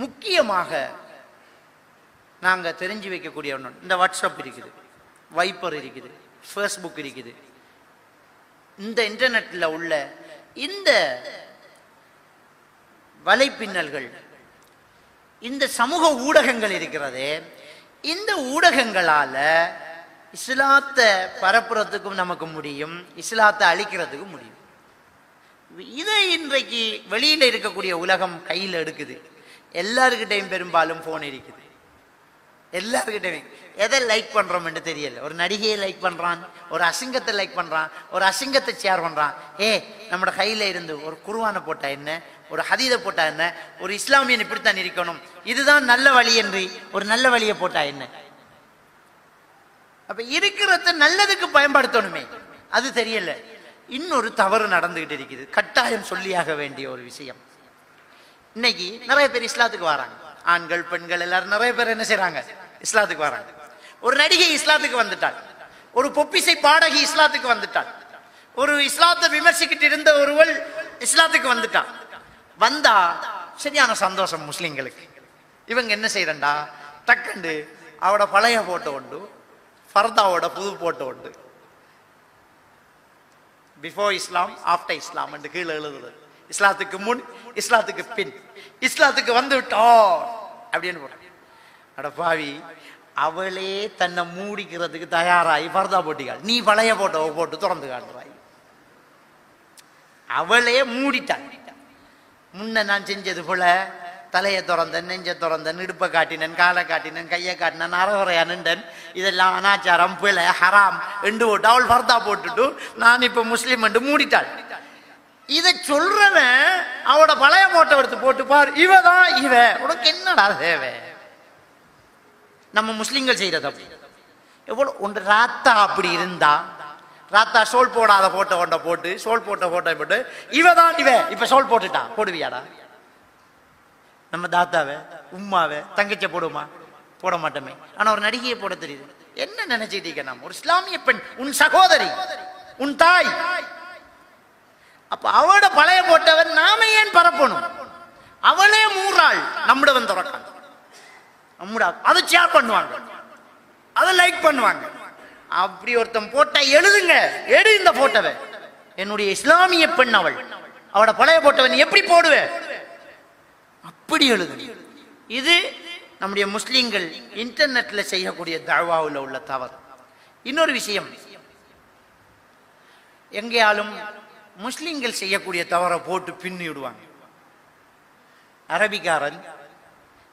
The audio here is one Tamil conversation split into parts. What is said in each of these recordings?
முக்கியமாக நாங்கள் தெரிஞ்சு வைக்கக்கூடிய ஒன்று, இந்த வாட்ஸ்அப் இருக்குது, வைப்பர் இருக்குது, ஃபேஸ்புக் இருக்குது. இந்த இன்டர்நெட்டில் உள்ள இந்த வலைப்பின்னல்கள், இந்த சமூக ஊடகங்கள் இருக்கிறதே, இந்த ஊடகங்களால் இஸ்லாத்தை பரப்புறதுக்கும் நமக்கு முடியும், இஸ்லாத்தை அழிக்கிறதுக்கும் முடியும். இதை இன்றைக்கு வெளியில் இருக்கக்கூடிய உலகம் கையில் எடுக்குது. எல்லாருக்கிட்டையும் பெரும்பாலும் ஃபோன் இருக்குது. எல்லாருக்கிட்டையும் எதை லைக் பண்ணுறோம் என்று தெரியல. ஒரு நடிகையை லைக் பண்ணுறான், ஒரு அசிங்கத்தை லைக் பண்ணுறான், ஒரு அசிங்கத்தை ஷேர் பண்ணுறான். நம்மளோட கையில் இருந்து ஒரு குர்ஆனை போட்டா என்ன, ஒரு ஹதீதை போட்டா என்ன, ஒரு இஸ்லாமியன் இப்படித்தான் இருக்கணும், இதுதான் நல்ல வழி என்று ஒரு நல்ல வழியை போட்டா என்ன? அப்ப இருக்கிறத நல்லதுக்கு பயன்படுத்தணுமே, அது தெரியல. இன்னொரு தவறு நடந்துகிட்டு இருக்குது, கட்டாயம் சொல்லியாக வேண்டிய ஒரு விஷயம். இன்னைக்கு நிறைய பேர் இஸ்லாத்துக்கு வராங்க, ஆண்கள் பெண்கள் எல்லாரும் நிறைய பேர் என்ன செய்யறாங்க, இஸ்லாத்துக்கு வராங்க. ஒரு நடிகை இஸ்லாத்துக்கு வந்துட்டாள், ஒரு பொப்பிசை பாடகி இஸ்லாத்துக்கு வந்துட்டாள், ஒரு இஸ்லாத்தை விமர்சிக்கிட்டு இருந்த ஒருவள் இஸ்லாத்துக்கு வந்துட்டாள். வந்தா சரியான சந்தோஷம் முஸ்லிம்களுக்கு. இவங்க என்ன செய்யறா, டக்குண்டு அவட பழைய போட்டோ உண்டு, ஃபர்தாவோட புது போட்டோ உண்டு, பிஃபோர் இஸ்லாம் ஆஃப்டர் இஸ்லாம் என்று கீழே எழுதுறது. இஸ்லாத்துக்கு முன், இஸ்லாத்துக்கு பின், இஸ்லாத்துக்கு வந்து விட்டோம் அப்படின்னு போட்ட. அட பாவி, அவளே தன்னை மூடிக்கிறதுக்கு தயாராகி ஃபர்தா போட்டிக்காள். நீ பழைய போட்டோவை போட்டு திறந்து காட்டுறாய். அவளே மூடிட்டாள். முன்ன நான் செஞ்சது போல தலையை திறந்தன், நெஞ்சை திறந்தன், இடுப்பை காட்டினன், காலை காட்டினன், கையை காட்டினன், அறகுறையா நின்றன், இதெல்லாம் அனாச்சாரம், பிழை, ஹராம் என்று போட்டு அவள் ஃபர்தா போட்டுட்டு நான் இப்ப முஸ்லீம் என்று மூடிட்டாள். இதை சொல்றவன் அவட பழைய போட்டோ எடுத்து போட்டு பாரு, இவதான் இவ. உனக்கு என்னடா தேவை? நம்ம முஸ்லிம்கள் செய்யறது அப்படி. எவ்வளவு ஒன்று ராத்தா அப்படி இருந்தா, ராத்தா சோல் போடாத போட்டோ கொண்ட போட்டு, சோல் போட்ட போட்டோ போட்டு இவதான் இவ இப்ப சோல் போட்டுட்டா, போடுவியாடா? நம்ம தாத்தாவை, உம்மாவை, தங்கச்ச போடுமா? போட மாட்டோமே. ஆனா ஒரு நடிகையை போட தெரியுது. என்ன நினைச்சிட்டீங்க? நாம் ஒரு இஸ்லாமிய பெண், உன் சகோதரி, உன் தாய். அப்ப அவட பழைய போட்டவன் நாம ஏன் பரப்பணும்? அவளே மூறாள், நம்மட வந்து திறக்கான், நம்மட அதை ஷேர் பண்ணுவாங்க, அதை லைக் பண்ணுவாங்க. அப்படி ஒருத்தன் போட்டா எழுதுங்க, எடு இந்த போட்டவை, என்னுடைய இஸ்லாமிய பெண் அவள், அவட பழைய போட்டவன் எப்படி போடுவேன்? அப்படி எழுது. இது நம்முடைய முஸ்லிம்கள் இன்டர்நெட்ல செய்யக்கூடிய தஅவாவுல உள்ள தவறு. இன்னொரு விஷயம், எங்கேயாலும் முஸ்லிம்கள் செய்யக்கூடிய தவறை போட்டு பின்னி விடுவாங்க. அரபிக்காரன்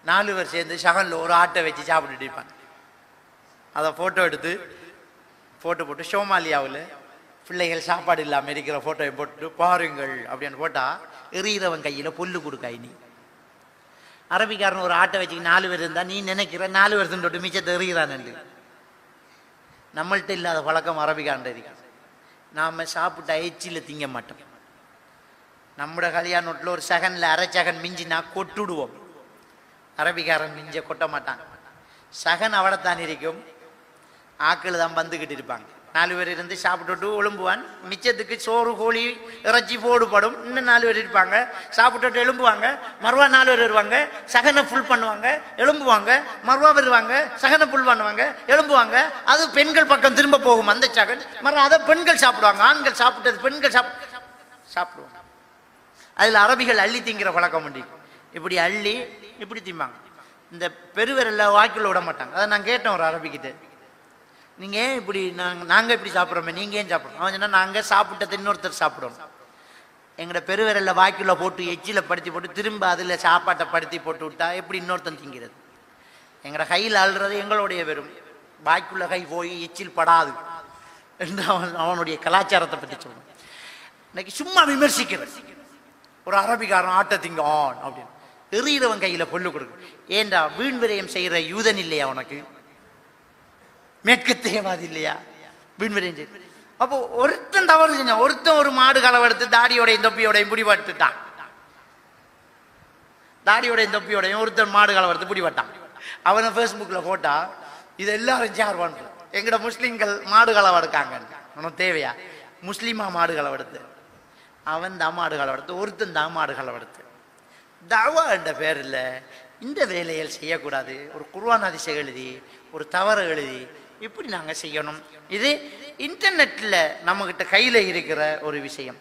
4 பேர் சேர்ந்து ஷகன்ல ஒரு ஆட்டை வச்சு சாப்பிட்டுட்டு இருப்பாங்க. அதை போட்டோ எடுத்து போட்டு சோமாலியாவில் பிள்ளைகள் சாப்பாடு இல்லாமல் இருக்கிற போட்டோவை போட்டு பாருங்கள் அப்படின்னு போட்டா எறிகிறவன் கையில பொல்லு கொடுக்காய். நீ அரபிக்காரன் ஒரு ஆட்டை வச்சுக்கு 4 பேர் இருந்தா நீ நினைக்கிற 4 பேர் தொட்டு மிச்சத்தை எறிகிறான். நம்மள்கிட்ட இல்லாத பழக்கம் அரபிக்காரன் இருக்கு. நாம சாப்பிட்டா எச்சில திங்க மாட்டோம். நம்மட கல்யாணத்தில் ஒரு செகண்ட்ல அரை செகண்ட் மிஞ்சினா கொட்டுடுவோம். அரபிக்காரன் மிஞ்ச கொட்ட மாட்டான். சகன் அவடத்தான் இருக்கும், ஆக்கள் தான் வந்துக்கிட்டு இருப்பாங்க. 4 பேர் இருந்து சாப்பிட்டுட்டு எழும்புவான். மிச்சத்துக்கு சோறு கோழி இறைச்சி போடுபடும். இன்னும் 4 பேர் இருப்பாங்க, சாப்பிட்டுட்டு எழும்புவாங்க. மறுவா 4 பேர் வருவாங்க, சகனை ஃபுல் பண்ணுவாங்க, எழும்புவாங்க. மறுவா வருவாங்க, சகனை ஃபுல் பண்ணுவாங்க, எழும்புவாங்க. அது பெண்கள் பக்கம் திரும்ப போகும் அந்த சகன். மறுவா அதை பெண்கள் சாப்பிடுவாங்க. ஆண்கள் சாப்பிட்டது பெண்கள் சாப்பிடுவாங்க. அதுல அரபிகள் அள்ளி திங்கிற பழக்கம் உண்டு. இப்படி அள்ளி இப்படி திம்பாங்க. இந்த பெருவரல்ல வாய்க்குள்ள விட மாட்டாங்க. அதை நான் கேட்டேன் ஒரு அரபிக்கிட்ட, நீங்க ஏன் இப்படி நாங்க இப்படி சாப்பிட்றோமே, நீங்க ஏன் சாப்பிட்றோம்? அவன் சொன்னா, நாங்க சாப்பிட்டதை இன்னொருத்தர் சாப்பிடணும். எங்கட பெருவரல்ல வாய்க்குள்ள போட்டு எச்சில படுத்தி போட்டு திரும்ப அதுல சாப்பாட்டை படுத்தி போட்டு விட்டா எப்படி இன்னொருத்தன் திங்கிறது? எங்கட கையில் அழுறது எங்களுடைய வெறும், வாய்க்குள்ள கை போய் எச்சில் படாது என்று அவனுடைய கலாச்சாரத்தை பற்றி சொல்லணும். இன்னைக்கு சும்மா விமர்சிக்கிறது. ஒரு அரபிக்காரன் ஆட்டை திங்க ஆன் அப்படின்னு எறிகிறவன் கையில பொல்லு கொடுக்கும். ஏண்டா வீண் விரயம் செய்யற யூதன் இல்லையா உனக்கு? மேற்கத்தேவாது இல்லையா? வீண் விரயம் செய்ய. அப்போ ஒருத்தன் தவறு செஞ்சான். ஒருத்தன் ஒரு மாடு களவெடுத்து தாடியோடையும் தொப்பியோடையும் பிடிபட்டுட்டான். தாடியோடையும் தொப்பியோடையும் ஒருத்தன் மாடு களவெடுத்து பிடிபட்டான். அவனை ஃபேஸ்புக்ல போட்டா இது எல்லாரும் ஷேர் பண்றான். எங்கட முஸ்லிம்கள் மாடு களவெடுக்காங்க, உனக்கு தேவையா? முஸ்லிமா மாடு களவெடுத்து, அவன் தான் மாடு களவெடுத்து, ஒருத்தன் தான் மாடு களவெடுத்து. தவா என்ற பேர் இல்லை, இந்த வேலைகள் செய்யக்கூடாது. ஒரு குர்ஆன் ஹதீஸை எழுதி ஒரு தவறு எழுதி இப்படி நாங்கள் செய்யணும். இது இன்டர்நெட்டில் நம்மகிட்ட கையில் இருக்கிற ஒரு விஷயம்.